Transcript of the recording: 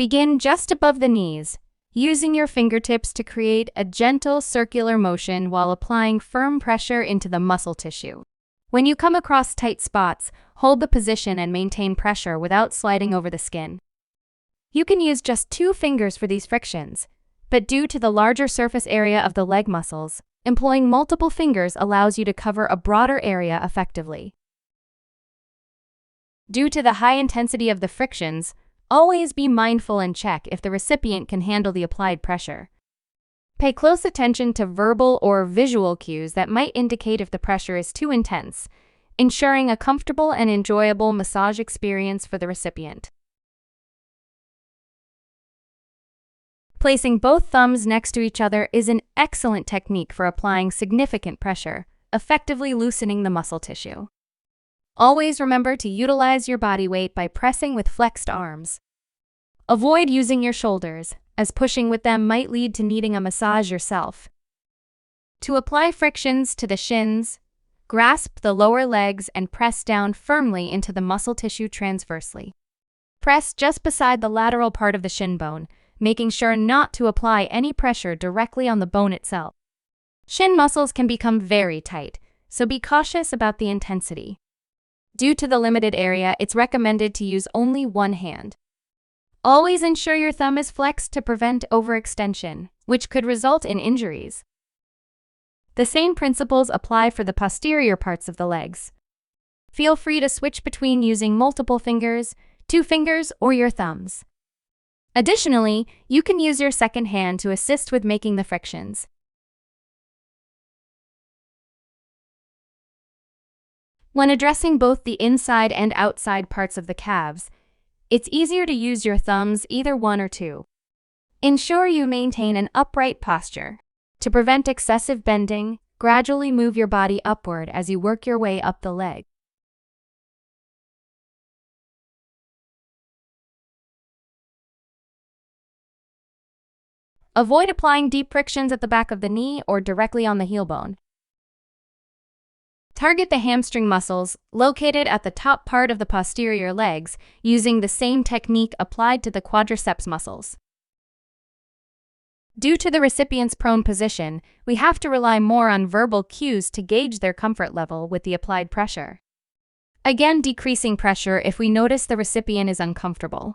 Begin just above the knees, using your fingertips to create a gentle circular motion while applying firm pressure into the muscle tissue. When you come across tight spots, hold the position and maintain pressure without sliding over the skin. You can use just 2 fingers for these frictions, but due to the larger surface area of the leg muscles, employing multiple fingers allows you to cover a broader area effectively. Due to the high intensity of the frictions, always be mindful and check if the recipient can handle the applied pressure. Pay close attention to verbal or visual cues that might indicate if the pressure is too intense, ensuring a comfortable and enjoyable massage experience for the recipient. Placing both thumbs next to each other is an excellent technique for applying significant pressure, effectively loosening the muscle tissue. Always remember to utilize your body weight by pressing with flexed arms. Avoid using your shoulders, as pushing with them might lead to needing a massage yourself. To apply frictions to the shins, grasp the lower legs and press down firmly into the muscle tissue transversely. Press just beside the lateral part of the shin bone, making sure not to apply any pressure directly on the bone itself. Shin muscles can become very tight, so be cautious about the intensity. Due to the limited area, it's recommended to use only one hand. Always ensure your thumb is flexed to prevent overextension, which could result in injuries. The same principles apply for the posterior parts of the legs. Feel free to switch between using multiple fingers, 2 fingers, or your thumbs. Additionally, you can use your second hand to assist with making the frictions. When addressing both the inside and outside parts of the calves, it's easier to use your thumbs, either 1 or 2. Ensure you maintain an upright posture. To prevent excessive bending, gradually move your body upward as you work your way up the leg. Avoid applying deep frictions at the back of the knee or directly on the heel bone. Target the hamstring muscles, located at the top part of the posterior legs, using the same technique applied to the quadriceps muscles. Due to the recipient's prone position, we have to rely more on verbal cues to gauge their comfort level with the applied pressure. Again, decreasing pressure if we notice the recipient is uncomfortable.